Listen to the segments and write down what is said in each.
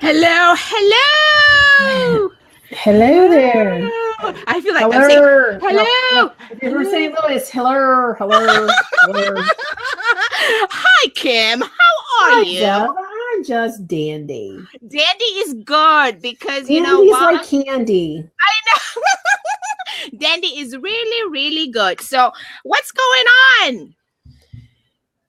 Hello, hello. Hello there. I feel like I'm saying Hello. hello. If you're from St. Louis, hello, hello, hello. Hi, Kim. How are Hi, you? Jeff. I'm just dandy. Dandy is good because you know Dandy's what? like candy. I know. Dandy is really, really good. So, what's going on?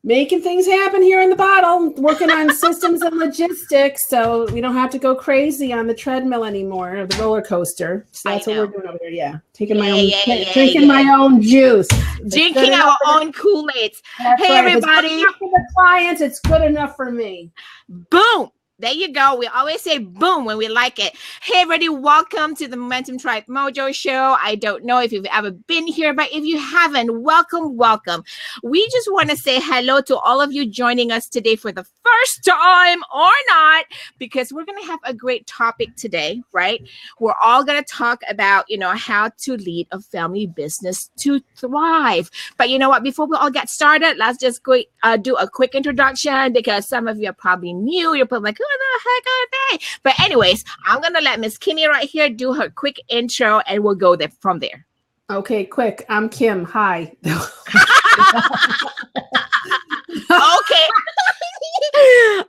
Making things happen here in the bottle, working on systems and logistics so we don't have to go crazy on the treadmill anymore, or the roller coaster. So that's what we're doing over there. Yeah. Taking my own, drinking my own juice. Drinking our own Kool-Aids. That's Hey, right. everybody. If it's good enough for the clients, it's good enough for me. Boom. There you go. We always say boom when we like it. Hey, everybody, welcome to the Momentum Tribe Mojo Show. I don't know if you've ever been here, but if you haven't, welcome, welcome. We just want to say hello to all of you joining us today for the first time or not, because we're going to have a great topic today, right? We're all going to talk about, how to lead a family business to thrive. But you know what? Before we all get started, let's just go do a quick introduction, because some of you are probably new. You're probably like, who the heck are they? But anyways, I'm going to let Miss Kimmy right here do her quick intro, and we'll go there from there. Okay, quick. I'm Kim. Hi. Okay.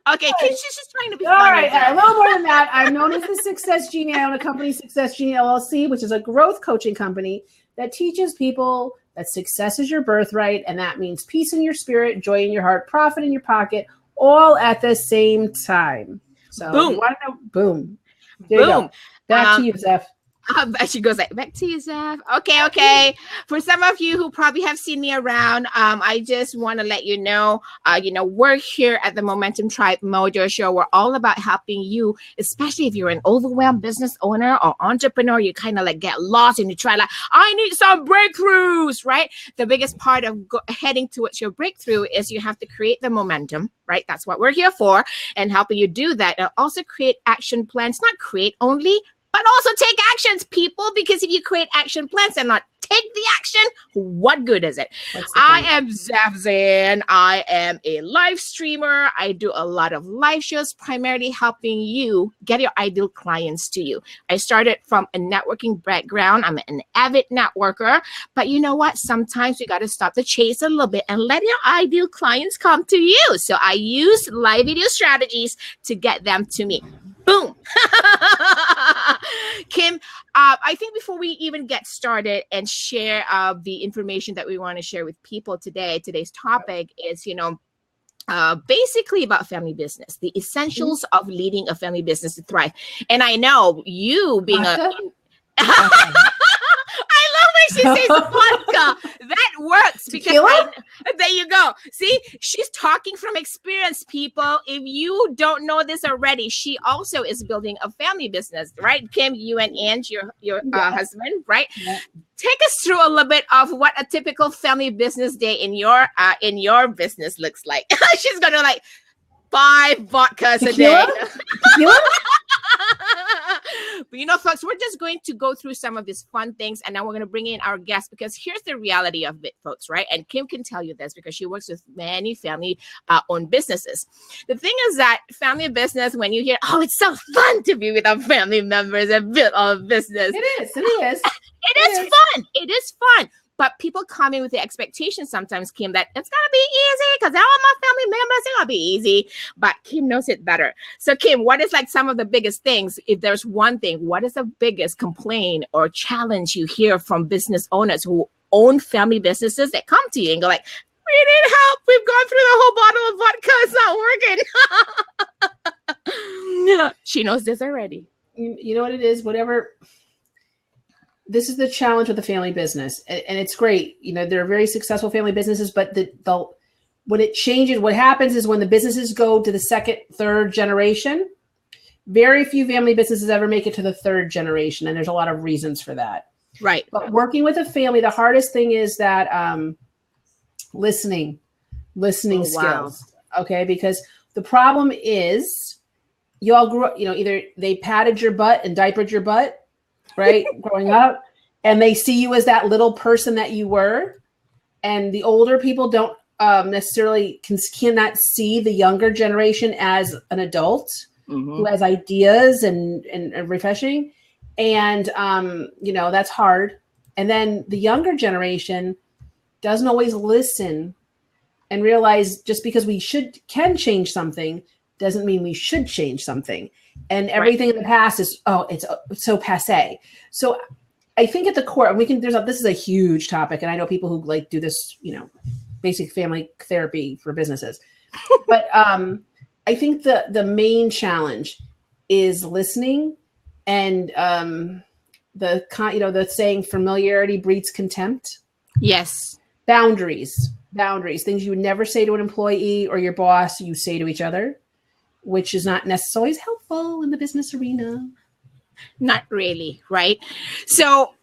Okay, she's just trying to be funny. All right, a little more than that. I'm known as the Success Genie. I own a company, Success Genie LLC, which is a growth coaching company that teaches people that success is your birthright, and that means peace in your spirit, joy in your heart, profit in your pocket, all at the same time. So, boom. You want to know? Boom. There you go. Back to you, Zeph. She goes like, back to you, Zeph. Okay. For some of you who probably have seen me around, I just want to let you know, we're here at the Momentum Tribe Mojo Show. We're all about helping you, especially if you're an overwhelmed business owner or entrepreneur. You kind of like get lost and you try like, I need some breakthroughs, right? The biggest part of heading towards your breakthrough is you have to create the momentum, right? That's what we're here for, and helping you do that. And also create action plans, not create only, but also take actions, people, because if you create action plans and not take the action, what good is it? I am Zeph Zan. I am a live streamer. I do a lot of live shows, primarily helping you get your ideal clients to you. I started from a networking background. I'm an avid networker, but you know what? Sometimes we got to stop the chase a little bit and let your ideal clients come to you. So I use live video strategies to get them to me. Boom. Kim, I think before we even get started and share the information that we want to share with people today, today's topic is, basically about family business, the essentials of leading a family business to thrive. And I know you being I love when she says vodka. That works because there you go. See, she's talking from experience, people. If you don't know this already, she also is building a family business, right? Kim, you and Ange, your husband, right? Yeah. Take us through a little bit of what a typical family business day in your business looks like. She's gonna like 5 vodkas Tequila? a day. Tequila? But folks, we're just going to go through some of these fun things, and now we're going to bring in our guests, because here's the reality of it, folks, right? And Kim can tell you this because she works with many family-owned businesses. The thing is that family business, when you hear, oh, it's so fun to be with our family members and build our business. It is. Fun. It is fun. But people come in with the expectation sometimes, Kim, that it's going to be easy because all my family members, it's going to be easy. But Kim knows it better. So, Kim, what is like some of the biggest things? If there's one thing, what is the biggest complaint or challenge you hear from business owners who own family businesses that come to you and go like, we need help. We've gone through the whole bottle of vodka. It's not working. She knows this already. You know what it is? Whatever. This is the challenge with the family business, and it's great. They're very successful family businesses, but when it changes, what happens is when the businesses go to the second, third generation, very few family businesses ever make it to the third generation, and there's a lot of reasons for that. Right. But working with a family, the hardest thing is that listening skills. Wow. Okay, because the problem is you all grew up. Either they patted your butt and diapered your butt, right, growing up, and they see you as that little person that you were, and the older people don't necessarily cannot see the younger generation as an adult. who has ideas and refreshing. And, that's hard. And then the younger generation doesn't always listen and realize just because we can change something doesn't mean we should change something. And everything in the past is, it's so passé. So I think at the core, this is a huge topic. And I know people who like do this, basic family therapy for businesses. But I think the main challenge is listening, and the saying familiarity breeds contempt. Yes. Boundaries, things you would never say to an employee or your boss, you say to each other, which is not necessarily helpful in the business arena. Not really, right? So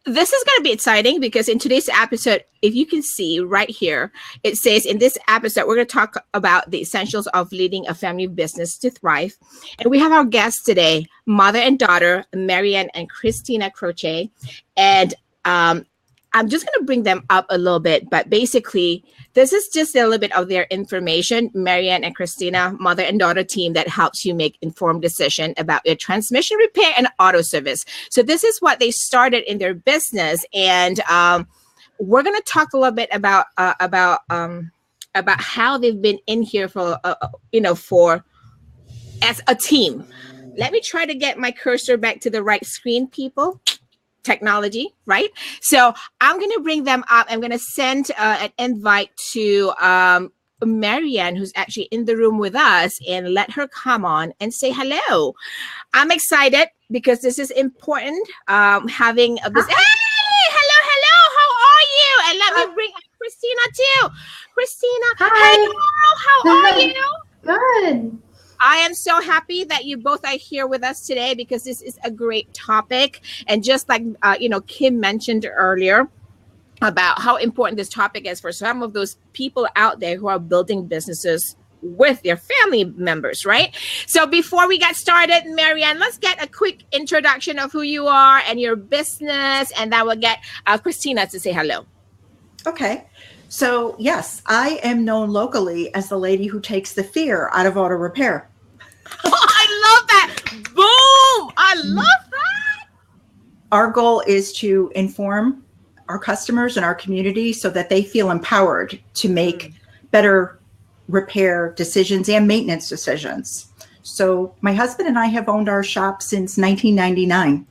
this is going to be exciting because in today's episode, if you can see right here, it says in this episode, we're going to talk about the essentials of leading a family business to thrive. And we have our guests today, mother and daughter, Maryann and Christina Croce. And I'm just going to bring them up a little bit, but basically, this is just a little bit of their information. Maryann and Christina, mother and daughter team that helps you make informed decision about your transmission repair and auto service. So this is what they started in their business, and we're going to talk a little bit about how they've been in here for as a team. Let me try to get my cursor back to the right screen, people. Technology, right? So I'm going to bring them up. I'm going to send an invite to Maryann, who's actually in the room with us, and let her come on and say hello. I'm excited because this is important. Having a business. Hey, hello. How are you? And let me bring up Christina too. Christina, hi. Hello. How are you? Good. I am so happy that you both are here with us today because this is a great topic. And just like, Kim mentioned earlier about how important this topic is for some of those people out there who are building businesses with their family members, right? So before we get started, Maryann, let's get a quick introduction of who you are and your business. And then we'll get Christina to say hello. Okay. So yes, I am known locally as the lady who takes the fear out of auto repair. Oh, I love that. Boom. I love that. Our goal is to inform our customers and our community so that they feel empowered to make better repair decisions and maintenance decisions. So my husband and I have owned our shop since 1999.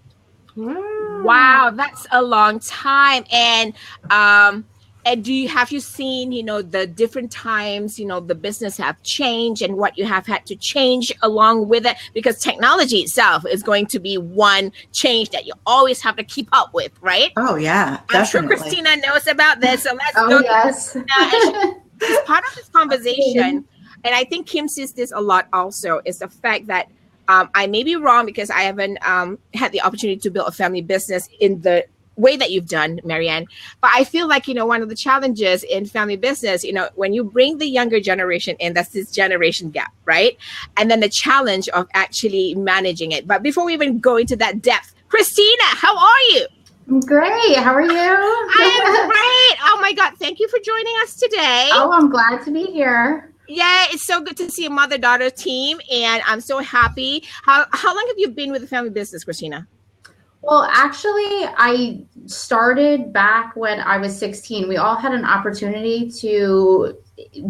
Wow, that's a long time. And have you seen, the different times, the business have changed and what you have had to change along with it? Because technology itself is going to be one change that you always have to keep up with, right? Oh, yeah, definitely. I'm sure Christina knows about this. So let's go. Yes. She's part of this conversation. And I think Kim sees this a lot also, is the fact that I may be wrong because I haven't had the opportunity to build a family business in the way that you've done, Maryann. But I feel like, one of the challenges in family business, when you bring the younger generation in, that's this generation gap, right? And then the challenge of actually managing it. But before we even go into that depth, Christina, how are you? I'm great. How are you? I am great. Oh my God. Thank you for joining us today. Oh, I'm glad to be here. Yeah, it's so good to see a mother-daughter team, and I'm so happy. How long have you been with the family business, Christina? Well, actually, I started back when I was 16. We all had an opportunity to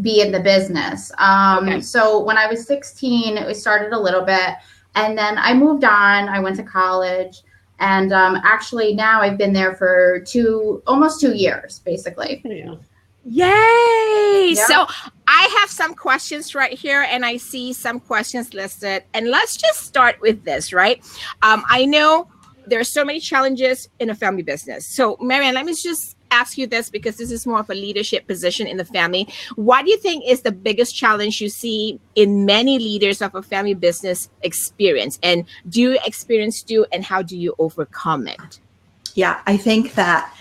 be in the business. Okay. So when I was 16, we started a little bit, and then I moved on. I went to college, and actually now I've been there for almost 2 years, basically. Yeah. Yay! Yeah. So I have some questions right here, and I see some questions listed. And let's just start with this, right? I know there are so many challenges in a family business. So Maryann, let me just ask you this because this is more of a leadership position in the family. What do you think is the biggest challenge you see in many leaders of a family business experience? And do you experience and how do you overcome it? Yeah, I think that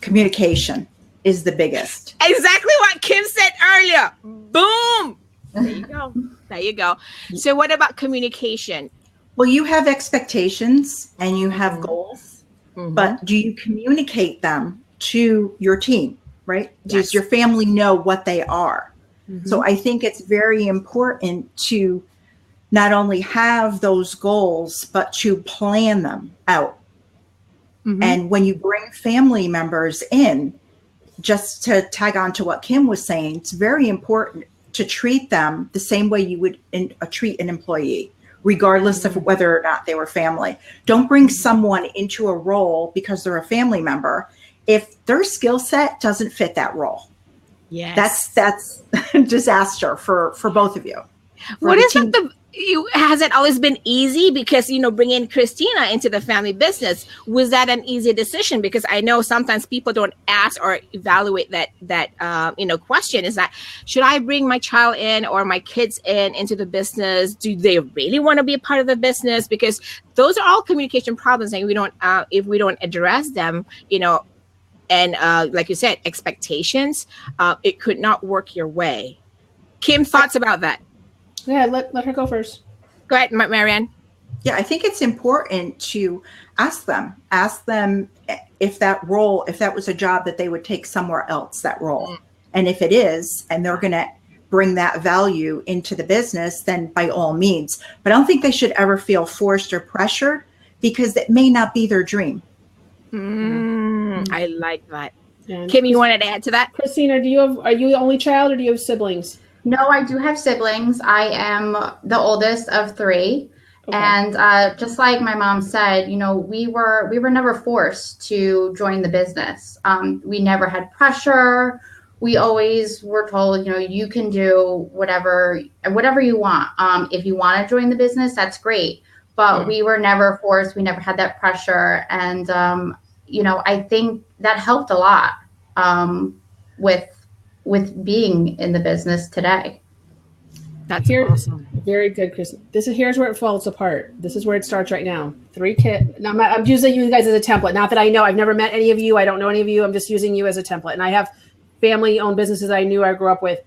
communication is the biggest. Exactly what Kim said earlier. Boom. There you go. There you go. So what about communication? Well, you have expectations and you have goals, but do you communicate them to your team, right? Yes. Does your family know what they are? So I think it's very important to not only have those goals, but to plan them out. And when you bring family members in, just to tag on to what Kim was saying, it's very important to treat them the same way you would treat an employee, regardless of whether or not they were family. Don't bring someone into a role because they're a family member if their skill set doesn't fit that role. Yes. That's disaster for both of you. What is it? Has it always been easy? Because, bringing Christina into the family business, was that an easy decision? Because I know sometimes people don't ask or evaluate that question, is that, should I bring my child in or my kids into the business? Do they really want to be a part of the business? Because those are all communication problems, and if we don't address them, and like you said, expectations, it could not work your way. Kim, thoughts about that? Yeah, let her go first. Go ahead, Maryann. Yeah, I think it's important to ask them if that was a job that they would take somewhere else, that role. And if it is, and they're going to bring that value into the business, then by all means. But I don't think they should ever feel forced or pressured, because it may not be their dream. I like that. Yeah. Kim, you wanted to add to that? Christina, are you the only child, or do you have siblings? No, I do have siblings. I am the oldest of 3. Okay. And just like my mom said, we were never forced to join the business. We never had pressure. We always were told, you can do whatever you want. If you want to join the business, that's great. But we were never forced. We never had that pressure. And, I think that helped a lot with being in the business today. That's awesome. Very good, Chris. Here's where it falls apart. This is where it starts right now. 3 kids. Now, I'm using you guys as a template. Not that I know. I've never met any of you. I don't know any of you. I'm just using you as a template. And I have family-owned businesses I grew up with.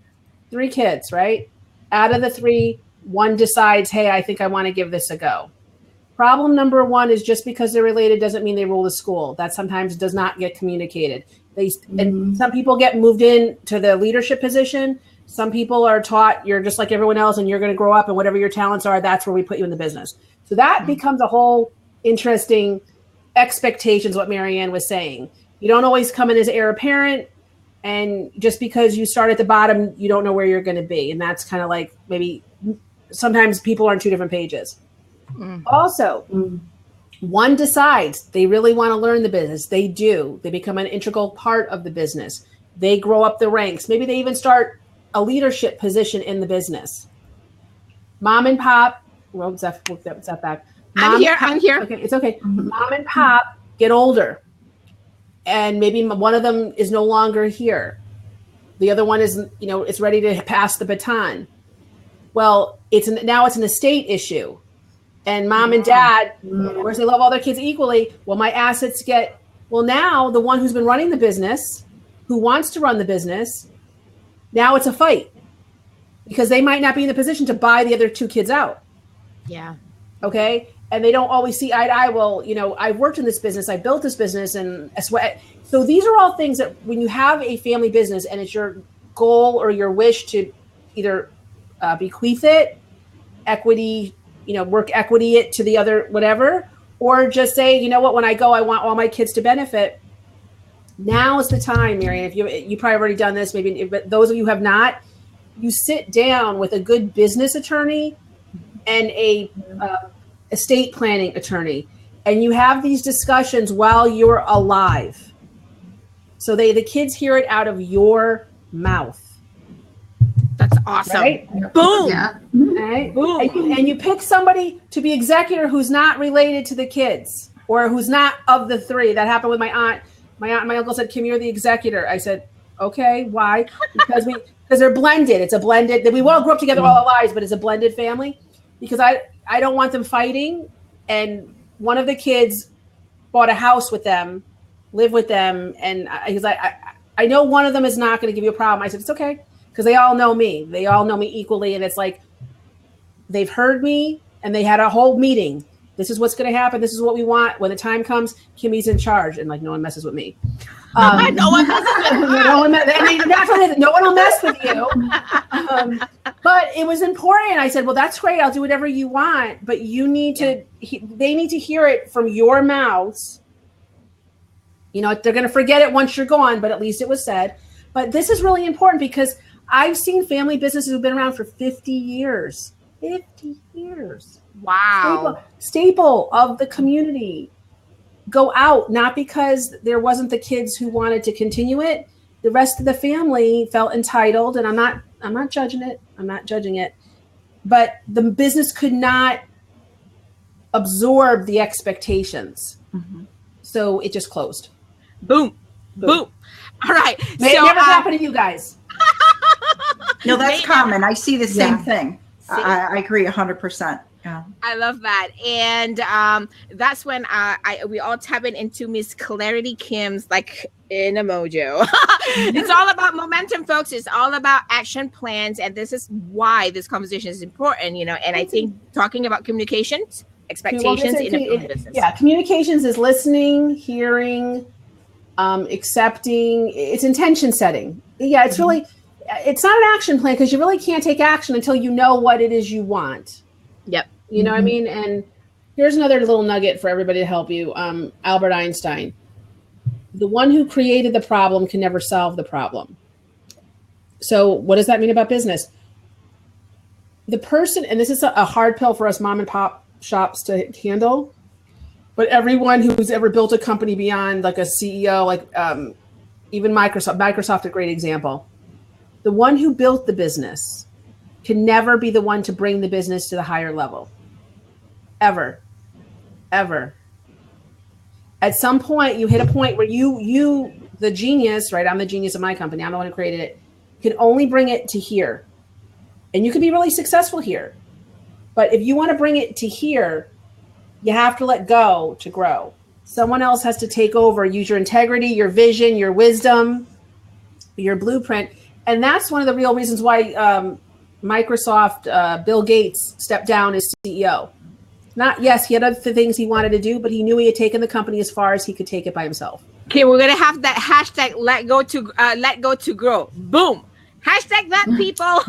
3 kids, right? Out of the 3, 1 decides, hey, I think I want to give this a go. Problem number 1 is, just because they're related doesn't mean they rule the school. That sometimes does not get communicated. And some people get moved in to the leadership position. Some people are taught you're just like everyone else and you're going to grow up, and whatever your talents are, that's where we put you in the business. So that becomes a whole interesting expectations, what Maryann was saying. You don't always come in as heir apparent, and just because you start at the bottom, you don't know where you're going to be. And that's kind of like, maybe sometimes people are on 2 different pages. Also, 1 decides they really want to learn the business. They do. They become an integral part of the business. They grow up the ranks. Maybe they even start a leadership position in the business. Mom and pop, what's that back? I'm here. Okay, it's okay. Mom and pop get older, and maybe one of them is no longer here. The other one is, it's ready to pass the baton. Well, now it's an estate issue. And mom and dad, of course, they love all their kids equally. Well, my assets now the one who's been running the business, who wants to run the business, now it's a fight, because they might not be in the position to buy the other 2 kids out. Yeah. Okay. And they don't always see eye to eye. Well, I've worked in this business, I built this business, and so these are all things that when you have a family business and it's your goal or your wish to either bequeath it, equity, work equity it to the other, whatever, or just say, when I go, I want all my kids to benefit. Now is the time, Maryann. If you probably already done this, maybe, but those of you who have not, you sit down with a good business attorney and a estate planning attorney, and you have these discussions while you're alive. So the kids hear it out of your mouth. That's awesome. Right? Boom. Yeah. Right? Boom. And you pick somebody to be executor who's not related to the kids, or who's not of the 3. That happened with my aunt. My uncle said, Kim, you're the executor. I said, okay, why? Because they're blended. It's a blended, we all grew up together all our lives, but it's a blended family. Because I don't want them fighting. And one of the kids bought a house with them, live with them. And I know one of them is not going to give you a problem. I said, it's okay. Because they all know me. They all know me equally. And it's like, they've heard me, and they had a whole meeting. This is what's going to happen. This is what we want. When the time comes, Kimmy's in charge, and like no one messes with me. No one messes with no one will mess with you. But it was important. I said, well, that's great. I'll do whatever you want, but you need to. They need to hear it from your mouths. You know, they're going to forget it once you're gone, but at least it was said. But this is really important because I've seen family businesses who've been around for 50 years. 50 years. Wow. Staple of the community. Go out, not because there wasn't the kids who wanted to continue it. The rest of the family felt entitled, and I'm not judging it. I'm not judging it. But the business could not absorb the expectations. Mm-hmm. So it just closed. Boom. Boom. All right. May it never happen to you guys. No, that's common. I see the same thing. I agree 100%. Yeah. I love that. And that's when we all tapping into Miss Clarity Kim's like in a mojo. It's all about momentum, folks. It's all about action plans. And this is why this conversation is important, you know. And I think talking about communications, expectations in a business. Yeah, communications is listening, hearing, accepting. It's intention setting. Yeah, it's really, it's not an action plan because you really can't take action until you know what it is you want. Yep. You know what I mean? And here's another little nugget for everybody to help you. Albert Einstein. The one who created the problem can never solve the problem. So what does that mean about business? The person, and this is a hard pill for us mom and pop shops to handle, but everyone who's ever built a company beyond like a CEO, like even Microsoft, a great example. The one who built the business can never be the one to bring the business to the higher level. Ever. At some point, you hit a point where you, the genius, right? I'm the genius of my company. I'm the one who created it. Can only bring it to here. And you can be really successful here. But if you want to bring it to here, you have to let go to grow. Someone else has to take over, use your integrity, your vision, your wisdom, your blueprint. And that's one of the real reasons why Microsoft, Bill Gates stepped down as CEO. Yes, he had other things he wanted to do, but he knew he had taken the company as far as he could take it by himself. Okay, we're gonna have that hashtag let go to grow. Boom. Hashtag that, people. All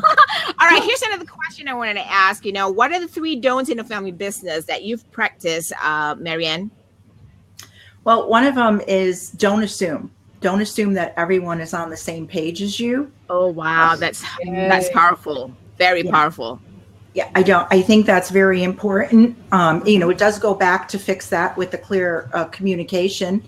right, here's another question I wanted to ask. You know, what are the 3 don'ts in a family business that you've practiced, Maryann? Well, one of them is don't assume. Don't assume that everyone is on the same page as you. Oh, wow. That's powerful. Very powerful. Yeah, I think that's very important. You know, it does go back to fix that with the clear communication.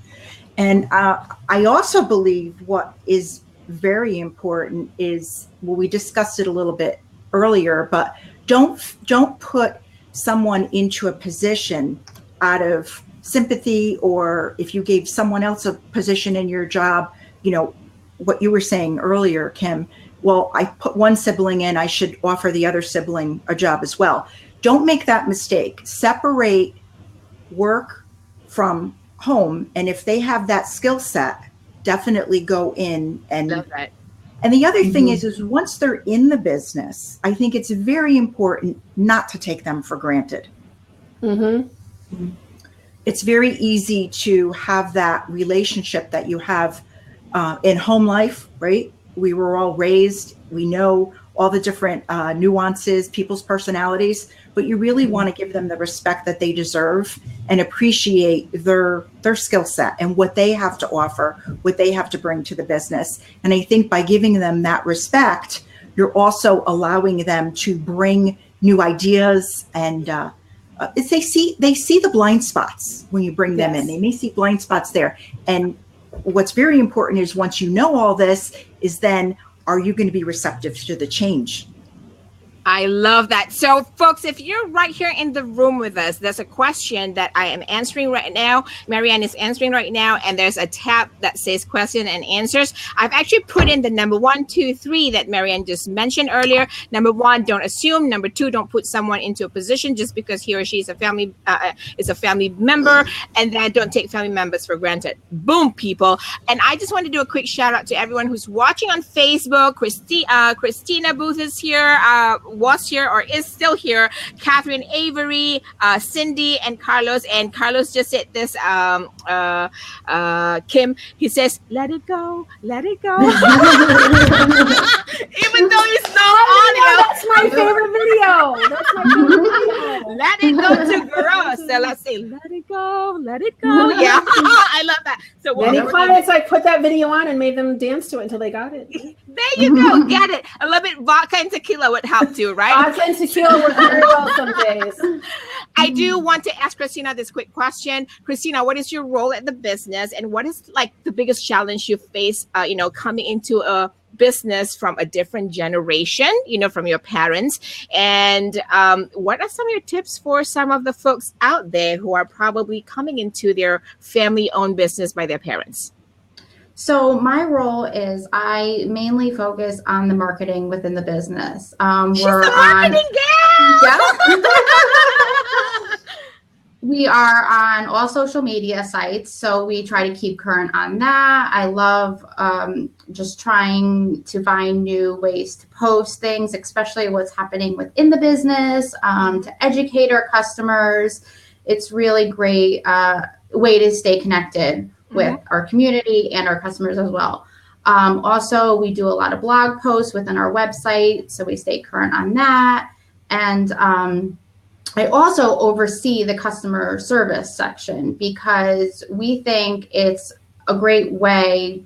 And I also believe what is very important is, well, we discussed it a little bit earlier, but don't put someone into a position out of sympathy, or if you gave someone else a position in your job, you know, what you were saying earlier, Kim, well, I put one sibling in, I should offer the other sibling a job as well. Don't make that mistake. Separate work from home. And if they have that skill set, definitely go in and love that. And the other thing is once they're in the business, I think it's very important not to take them for granted. It's very easy to have that relationship that you have in home life, right? We were all raised, we know all the different nuances, people's personalities, but you really want to give them the respect that they deserve and appreciate their skill set and what they have to offer, what they have to bring to the business. And I think by giving them that respect, you're also allowing them to bring new ideas, and they see the blind spots when you bring them in. They may see blind spots there. And what's very important is once you know all this, is then are you going to be receptive to the change? I love that. So, folks, if you're right here in the room with us, there's a question that I am answering right now. Maryann is answering right now, and there's a tab that says question and answers. I've actually put in the number 1, 2, 3 that Maryann just mentioned earlier. Number 1, don't assume. Number 2, don't put someone into a position just because he or she is a family member, and then don't take family members for granted. Boom, people. And I just want to do a quick shout out to everyone who's watching on Facebook. Christina Booth is here. was here or is still here, Catherine Avery, Cindy, and Carlos. And Carlos just said this, Kim, he says, let it go, let it go. Even though it's no audio. That's my favorite video. That's my favorite video. Let it go to girls. So let's say, let it go, let it go. Yeah, I love that. So many clients, I put that video on and made them dance to it until they got it. There you go, get it. A little bit vodka and tequila would help too, right? Vodka and tequila work very well some days. I do want to ask Christina this quick question. Christina, what is your role at the business, and what is like the biggest challenge you face, coming into a business from a different generation, from your parents? And what are some of your tips for some of the folks out there who are probably coming into their family-owned business by their parents? So my role is I mainly focus on the marketing within the business. She's the marketing gal! Yeah. We are on all social media sites, so we try to keep current on that. I love just trying to find new ways to post things, especially what's happening within the business, to educate our customers. It's really great way to stay connected with our community and our customers as well. Also, we do a lot of blog posts within our website, so we stay current on that. And I also oversee the customer service section because we think it's a great way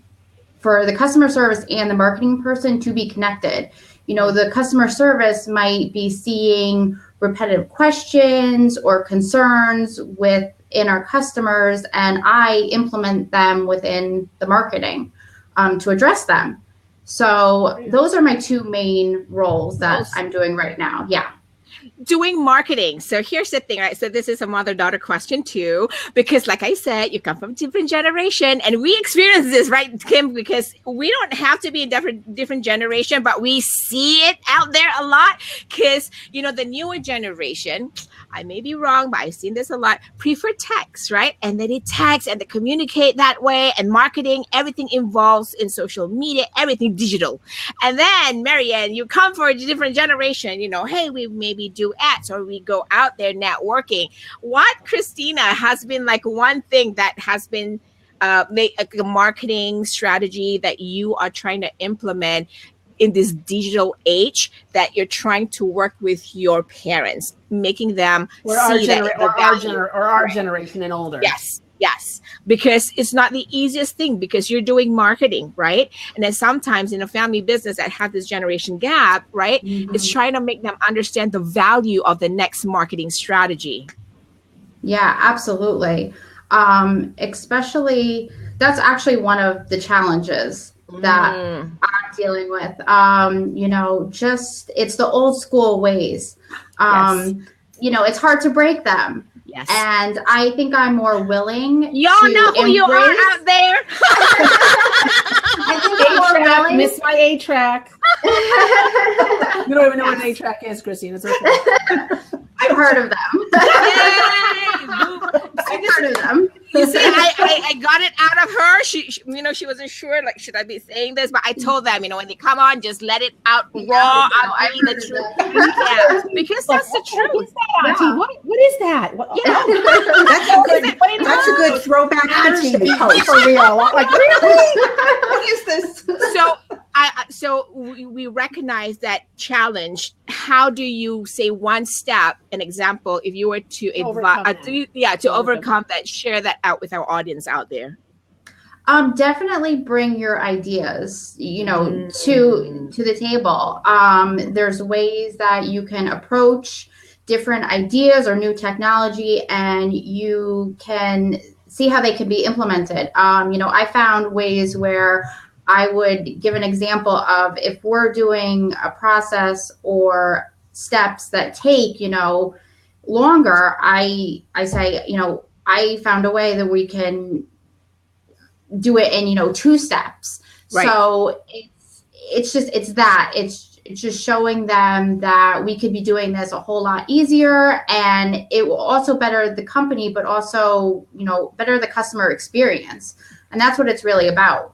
for the customer service and the marketing person to be connected. The customer service might be seeing repetitive questions or concerns within our customers, and I implement them within the marketing to address them. So those are my two main roles that I'm doing right now. Yeah. Doing marketing. So here's the thing, right? So this is a mother-daughter question too, because like I said, you come from a different generation, and we experience this, right, Kim? Because we don't have to be a different generation, but we see it out there a lot. Because the newer generation, I may be wrong, but I've seen this a lot, prefer text, right? And then they text and they communicate that way. And marketing, everything involves in social media, everything digital. And then Maryann, you come for a different generation. Hey, we maybe do ads or we go out there networking. What, Christina, has been like one thing that has been a marketing strategy that you are trying to implement in this digital age that you're trying to work with your parents, making them see our generation and older? Yes, because it's not the easiest thing, because you're doing marketing, right? And then sometimes in a family business that has this generation gap, right? It's trying to make them understand the value of the next marketing strategy. Yeah, absolutely. Especially, that's actually one of the challenges that I'm dealing with. It's the old school ways. It's hard to break them. Yes. And I think I'm more willing. Y'all know who you are out there. I think I'm more willing. Miss my A-track. You don't even know what an A-track is, Christina. It's okay. I've heard of them. I've heard of them. You see, I got it out of her. She wasn't sure, like, should I be saying this? But I told them, when they come on, just let it out raw. I mean the truth. Yeah, because that's the truth. What is that, Auntie? What is that? That's a good throwback Auntie post. For real. Like, really? What is this? So we recognize that challenge. How do you say one step, an example, if you were to overcome that, share that out with our audience out there? Definitely bring your ideas, to the table. There's ways that you can approach different ideas or new technology, and you can see how they can be implemented. I found ways where I would give an example of, if we're doing a process or steps that take, longer, I say, I found a way that we can do it in, 2 steps. Right. So it's just showing them that we could be doing this a whole lot easier, and it will also better the company, but also, better the customer experience. And that's what it's really about.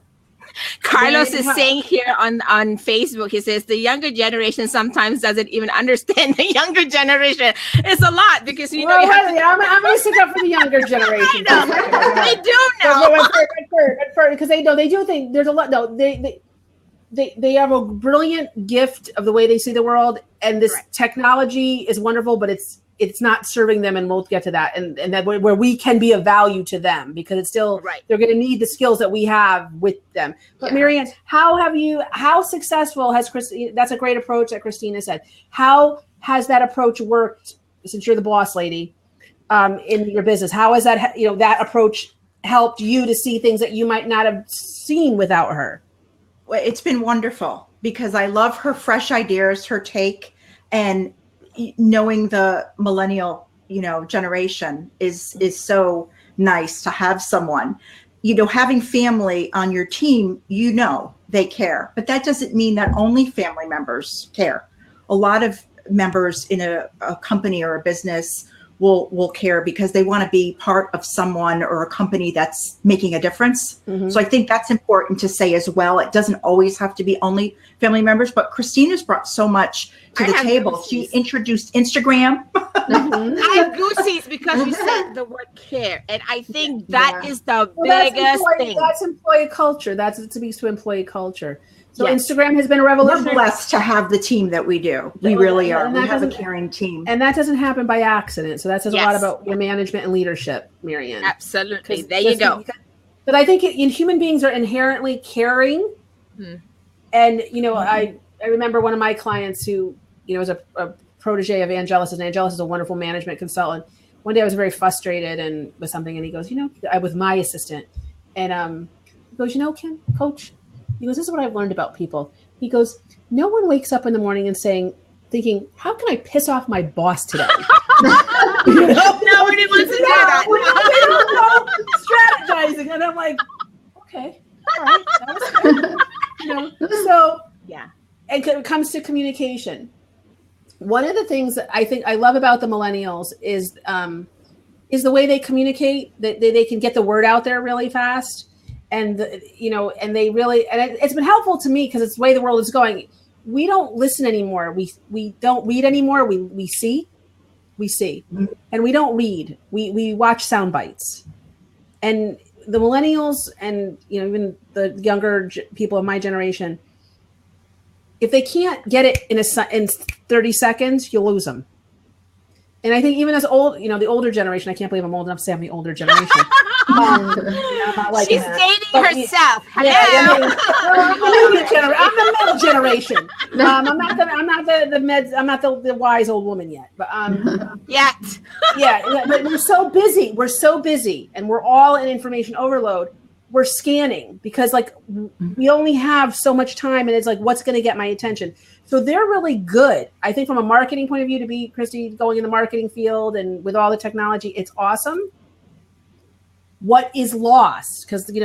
Carlos is saying here on Facebook, he says the younger generation sometimes doesn't even understand the younger generation. It's a lot because you know. I'm going to stick up for the younger generation. They do know. Because they know, they do think there's a lot. No, they have a brilliant gift of the way they see the world, and this technology is wonderful, but it's not serving them, and we'll get to that, and that where we can be of value to them, because it's still they're going to need the skills that we have with them. But Maryann, how successful has Christina? That's a great approach that Christina said. How has that approach worked since you're the boss lady in your business? How has that that approach helped you to see things that you might not have seen without her? Well, it's been wonderful because I love her fresh ideas, her take, and knowing the millennial, generation is so nice to have someone, having family on your team, they care, but that doesn't mean that only family members care. A lot of members in a company or a business will care because they want to be part of someone or a company that's making a difference. Mm-hmm. So I think that's important to say as well. It doesn't always have to be only family members, but Christina's brought so much to the table. Goosies. She introduced Instagram. Mm-hmm. I have goosies because you said the word care. And I think that is the biggest thing. That's employee culture. That's what speaks to employee culture. So Instagram has been a revolution. We're blessed to have the team that we do. We really are. We have a caring team. And that doesn't happen by accident. So that says a lot about your management and leadership, Maryann. Absolutely. There you go. But I think human beings are inherently caring. Hmm. And, I remember one of my clients who, was a protege of Angelis. And Angelis is a wonderful management consultant. One day I was very frustrated and with something. And he goes, I was my assistant. And he goes, Kim, coach. He goes, this is what I've learned about people. He goes, no one wakes up in the morning and thinking, how can I piss off my boss today? Nobody wants to do that. Strategizing. And I'm like, okay, all right. That was good. So, and it comes to communication. One of the things that I think I love about the millennials is the way they communicate, that they can get the word out there really fast. And, and they really, and it's been helpful to me because it's the way the world is going. We don't listen anymore. We don't read anymore. We see, mm-hmm. And we don't read. We watch sound bites. And the millennials and, even the younger people of my generation, if they can't get it in 30 seconds, you'll lose them. And I think even as old, the older generation, I can't believe I'm old enough to say I'm the older generation. I'm not like she's dating herself. Hello. I'm the middle generation. I'm not the wise old woman yet. But yet. But we're so busy, and we're all in information overload. We're scanning because we only have so much time, and it's what's going to get my attention. So they're really good. I think from a marketing point of view, to be Christy going in the marketing field and with all the technology, it's awesome. What is lost? Because is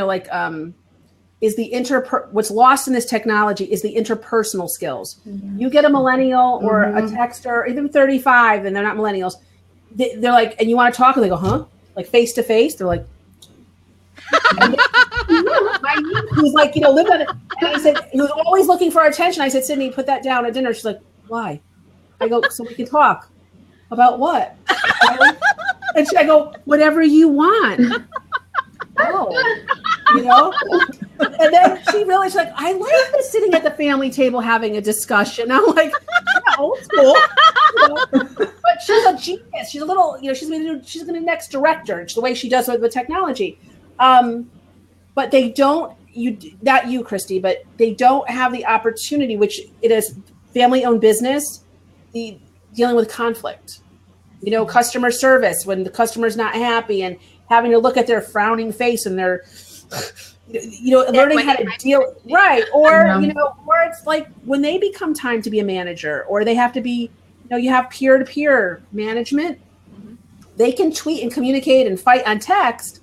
what's lost in this technology is the interpersonal skills. Mm-hmm. You get a millennial or a texter, even 35, and they're not millennials. They're like, and you want to talk, and they go, huh? Like face to face. They're like. Who's lived on it. And I said, he was always looking for our attention. I said, Sydney, put that down at dinner. She's like, why? I go, so we can talk. About what? And I go, whatever you want. And then she's like, I like this sitting at the family table having a discussion. I'm like, yeah, old school. But she's a genius. She's a little, she's going to be the next director. It's the way she does with technology. But they don't, not you, Christy, but they don't have the opportunity, which it is family-owned business, dealing with conflict. Customer service, when the customer's not happy and having to look at their frowning face and their, learning how to deal, right. Or, or it's like when they become time to be a manager, or they have to be, you have peer-to-peer management, they can tweet and communicate and fight on text.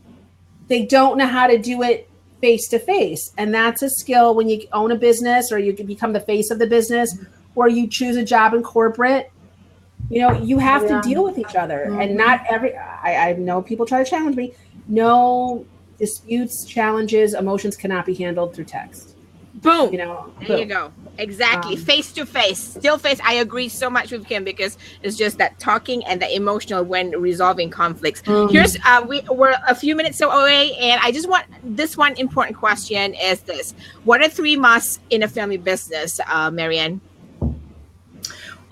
They don't know how to do it face to face. And that's a skill when you own a business, or you can become the face of the business, or you choose a job in corporate. You have to deal with each other. Mm-hmm. And not I know people try to challenge me. No, disputes, challenges, emotions cannot be handled through text. Boom. You know, There you go. Exactly. Face to face, still face. I agree so much with Kim, because it's just that talking and the emotional when resolving conflicts. Here's we're a few minutes away, and I just want this one important question is this: what are 3 musts in a family business, Maryann?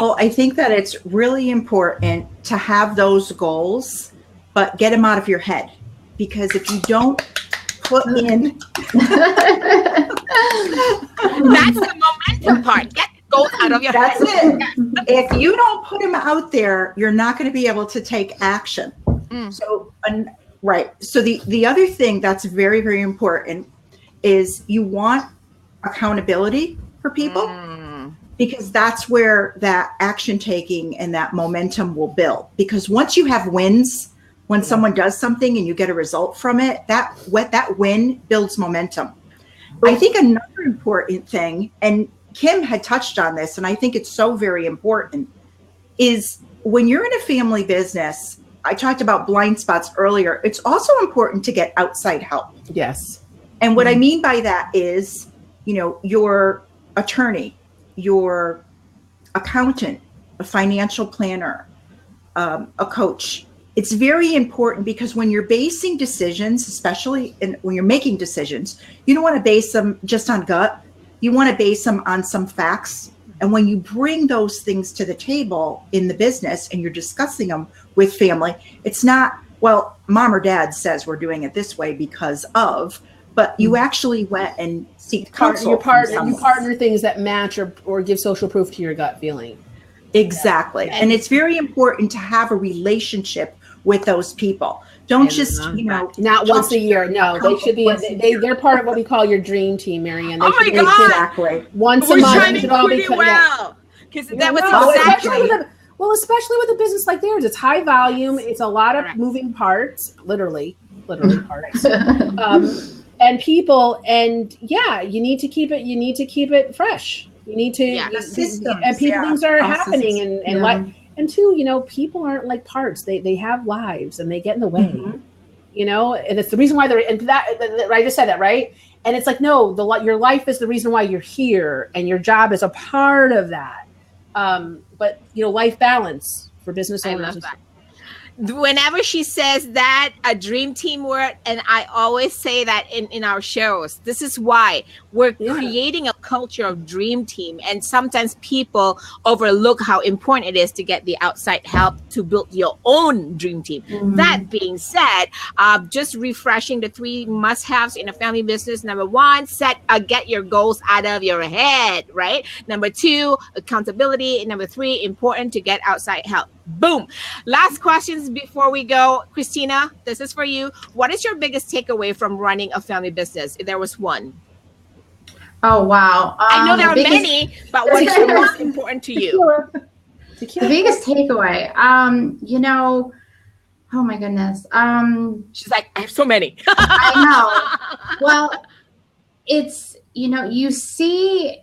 Well, I think that it's really important to have those goals, but get them out of your head, because if you don't put in That's the momentum part. Get goals out of your head. That's it. If you don't put them out there, you're not going to be able to take action. So, right. So the other thing that's very, very important is you want accountability for people, because that's where that action taking and that momentum will build. Because once you have wins, when someone does something and you get a result from it, that win builds momentum. I think another important thing, and Kim had touched on this, and I think it's so very important, is when you're in a family business, I talked about blind spots earlier, it's also important to get outside help. Yes. And what I mean by that is, you know, your attorney, your accountant, a financial planner, a coach. It's very important, because when you're basing decisions, especially when you're making decisions, you don't want to base them just on gut. You want to base them on some facts. And when you bring those things to the table in the business and you're discussing them with family, it's not, well, mom or dad says we're doing it this way because of, but you actually went and seek counsel. You partner things that match or give social proof to your gut feeling. Exactly. Yeah. And it's very important to have a relationship with those people. Don't just, you know, not once a year. No, they should be. They're part of what we call your dream team, Maryann. Oh my God! Exactly. Once a month, you should all be well. Because that was exactly. Especially with a business like theirs, it's high volume. It's a lot of moving parts, literally parts, and people. And yeah, you need to keep it. You need to keep it fresh. You need to, and things are happening, and like. And two, you know, people aren't like parts. They have lives and they get in the way, you know, and it's the reason why they're, and that, I just said that, right? And it's like, no, your life is the reason why you're here, and your job is a part of that. But, you know, life balance for business owners. I love that. Whenever she says that, a dream team word, and I always say that in our shows, this is why we're creating a culture of dream team. And sometimes people overlook how important it is to get the outside help to build your own dream team. That being said, just refreshing the 3 must-haves in a family business. Number 1, get your goals out of your head, right? Number 2, accountability. And number 3, important to get outside help. Boom. Last questions before we go. Christina, this is for you. What is your biggest takeaway from running a family business, if there was one? Oh, wow. I know there are many, but what is the most important to you? The biggest takeaway, you know, oh my goodness. She's like, I have so many. I know. Well, it's, you know, you see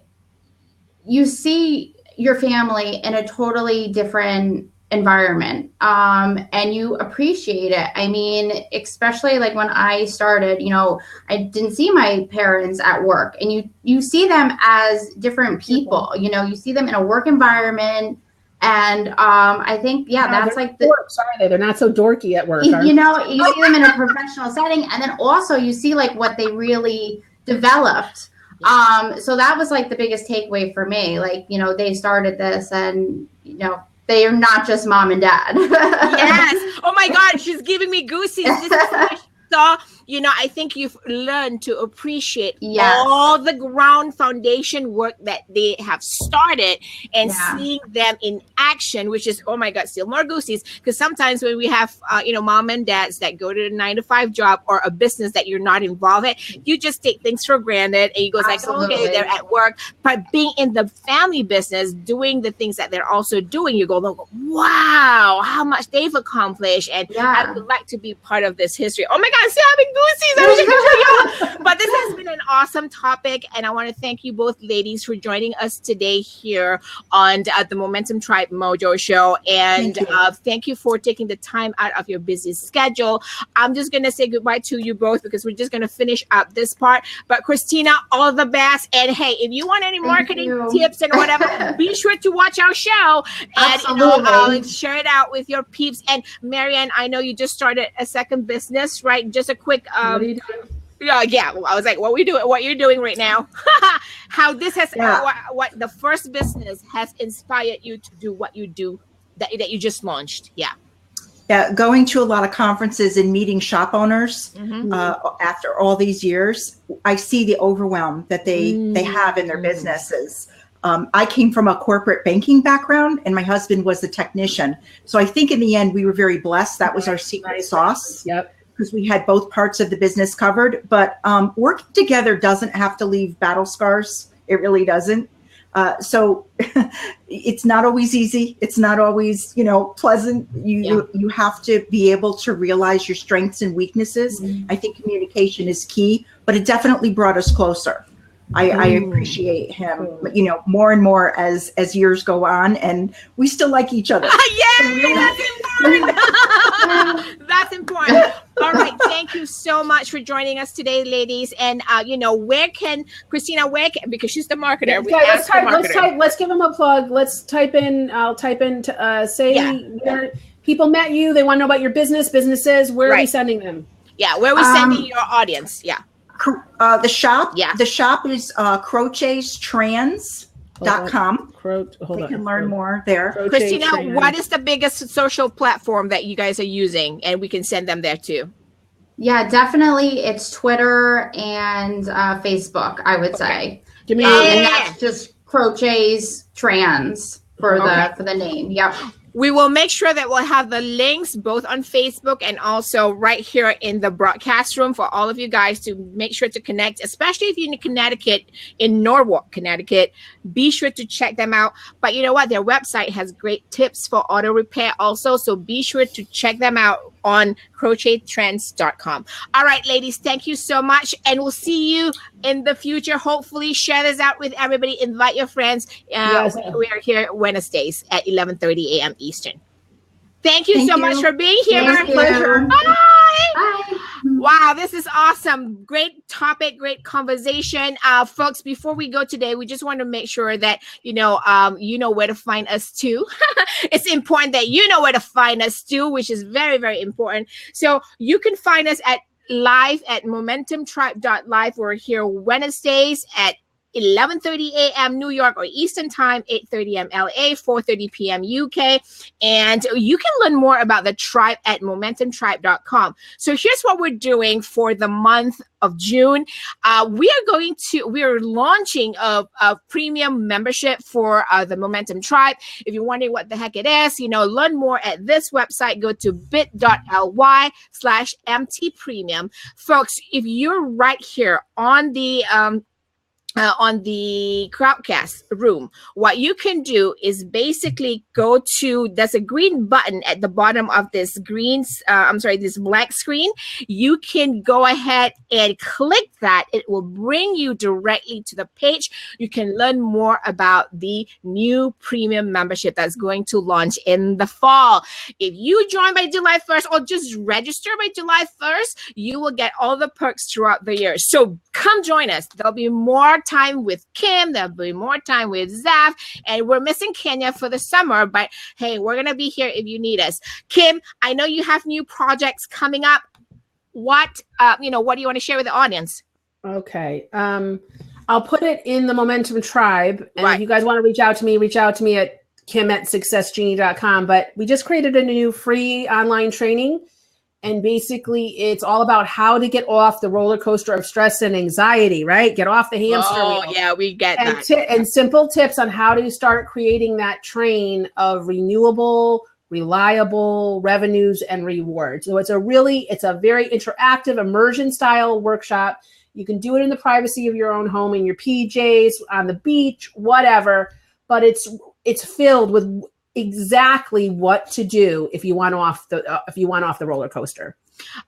your family in a totally different environment, and you appreciate it. I mean, especially like when I started, you know, I didn't see my parents at work, and you see them as different people. You know, you see them in a work environment, and I think that's like dorks, are they? They're not so dorky at work. You know, you see them in a professional setting, and then also you see like what they really developed. So that was like the biggest takeaway for me. Like, you know, they started this, and you know, they are not just mom and dad. Yes. Oh my God, she's giving me goosies. This is what she saw. You know, I think you've learned to appreciate all the ground foundation work that they have started, and seeing them in action, which is, oh my God, still more goosies. Because sometimes when we have, you know, mom and dads that go to the 9-to-5 job or a business that you're not involved in, you just take things for granted, and you go like, okay, they're at work. But being in the family business, doing the things that they're also doing, you go, wow, how much they've accomplished. And I would like to be part of this history. Oh my God, I'm still having But this has been an awesome topic, and I want to thank you both ladies for joining us today here on the Momentum Tribe Mojo Show. And thank you for taking the time out of your busy schedule. I'm just going to say goodbye to you both because we're just going to finish up this part. But Christina, all the best. And hey, if you want any marketing tips and whatever, be sure to watch our show and share it out with your peeps. And Maryann, I know you just started a second business, right? Just a quick what are you doing? Yeah, I was like, what you're doing right now? How this has what the first business has inspired you to do what you do that you just launched. Yeah, going to a lot of conferences and meeting shop owners after all these years, I see the overwhelm that they have in their businesses. I came from a corporate banking background, and my husband was a technician. So I think in the end, we were very blessed. That was our secret sauce. Yep. Because we had both parts of the business covered. But working together doesn't have to leave battle scars. It really doesn't. So it's not always easy. It's not always, pleasant. You have to be able to realize your strengths and weaknesses. I think communication is key, but it definitely brought us closer. I appreciate him, more and more as years go on, and we still like each other. That's important. That's important. All right, thank you so much for joining us today, ladies. And where can Christina? Because she's the marketer. Let's give them a plug. Let's type in. I'll type in to where people met you. They want to know about your businesses. Where are we sending them? Yeah, where are we sending your audience? Yeah. The shop. Yeah. The shop is crocestrans.com. They can learn more there. Christina, what is the biggest social platform that you guys are using? And we can send them there too. Yeah, definitely. It's Twitter and Facebook, I would say. Give me and that's just Croce's Trans for the name. Yep. We will make sure that we'll have the links both on Facebook and also right here in the broadcast room for all of you guys to make sure to connect, especially if you're in Connecticut, in Norwalk, Connecticut. Be sure to check them out. But you know what? Their website has great tips for auto repair also. So be sure to check them out on crocetrends.com. All right, ladies, thank you so much. And we'll see you in the future. Hopefully, share this out with everybody. Invite your friends. We are here Wednesdays at 11:30 a.m. Eastern. Thank you so much for being here. My pleasure. Bye. Bye. Wow, this is awesome. Great topic, great conversation. Folks, before we go today, we just want to make sure that you know where to find us too. It's important that you know where to find us too, which is very, very important. So you can find us live at momentumtribe.live. We're here Wednesdays at 11:30 a.m. New York or Eastern Time, 8:30 a.m. LA, 4:30 p.m. UK. And you can learn more about the tribe at momentumtribe.com. So here's what we're doing for the month of June. We are launching a premium membership for the Momentum Tribe. If you're wondering what the heck it is, learn more at this website. Go to bit.ly/MT Premium. Folks, if you're right here on the Crowdcast room, what you can do is basically go to, there's a green button at the bottom of this this black screen. You can go ahead and click that. It will bring you directly to the page. You can learn more about the new premium membership that's going to launch in the fall. If you join by July 1st or just register by July 1st, you will get all the perks throughout the year. So come join us. There'll be more time with Kim. There'll be more time with Zaf. And we're missing Kenya for the summer, but hey, we're going to be here if you need us. Kim, I know you have new projects coming up. What do you want to share with the audience? Okay. I'll put it in the Momentum Tribe. And if you guys want to reach out to me at kim@successgenie.com. But we just created a new free online training. And basically, it's all about how to get off the roller coaster of stress and anxiety, right? Get off the hamster wheel. Oh, yeah, we get that. And simple tips on how to start creating that train of renewable, reliable revenues and rewards. So it's a very interactive immersion style workshop. You can do it in the privacy of your own home, in your PJs, on the beach, whatever. But it's filled with exactly what to do if you want off the roller coaster.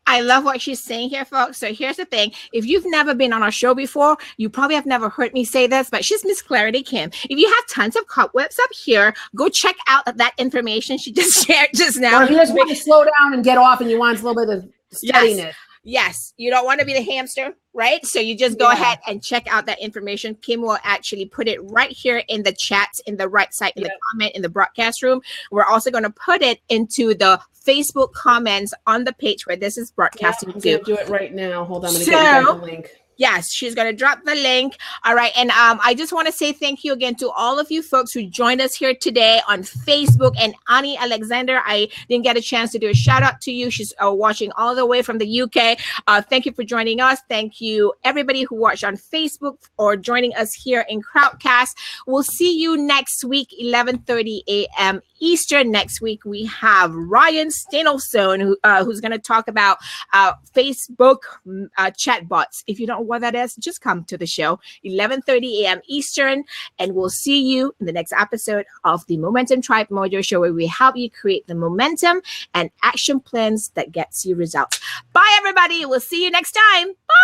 I love what she's saying here, folks. So here's the thing. If you've never been on our show before, you probably have never heard me say this, but she's Miss Clarity Kim. If you have tons of cobwebs up here, go check out that information she just shared just now. Or if you just want to slow down and get off and you want a little bit of steadiness. Yes, you don't want to be the hamster, right? So you just go ahead and check out that information. Kim will actually put it right here in the chat, in the right side, in the comment, in the broadcast room. We're also going to put it into the Facebook comments on the page where this is broadcasting. I'm going to do it right now. Hold on, I'm going to get you guys the link. Yes, she's going to drop the link. All right. And I just want to say thank you again to all of you folks who joined us here today on Facebook. And Annie Alexander, I didn't get a chance to do a shout out to you. She's watching all the way from the UK. Thank you for joining us. Thank you, everybody who watched on Facebook or joining us here in Crowdcast. We'll see you next week, 11:30 a.m. Eastern. Next week, we have Ryan Stenolson, who's going to talk about Facebook chatbots. If you don't know what that is, just come to the show, 11:30 a.m. Eastern, and we'll see you in the next episode of the Momentum Tribe Mojo Show, where we help you create the momentum and action plans that gets you results. Bye, everybody. We'll see you next time. Bye.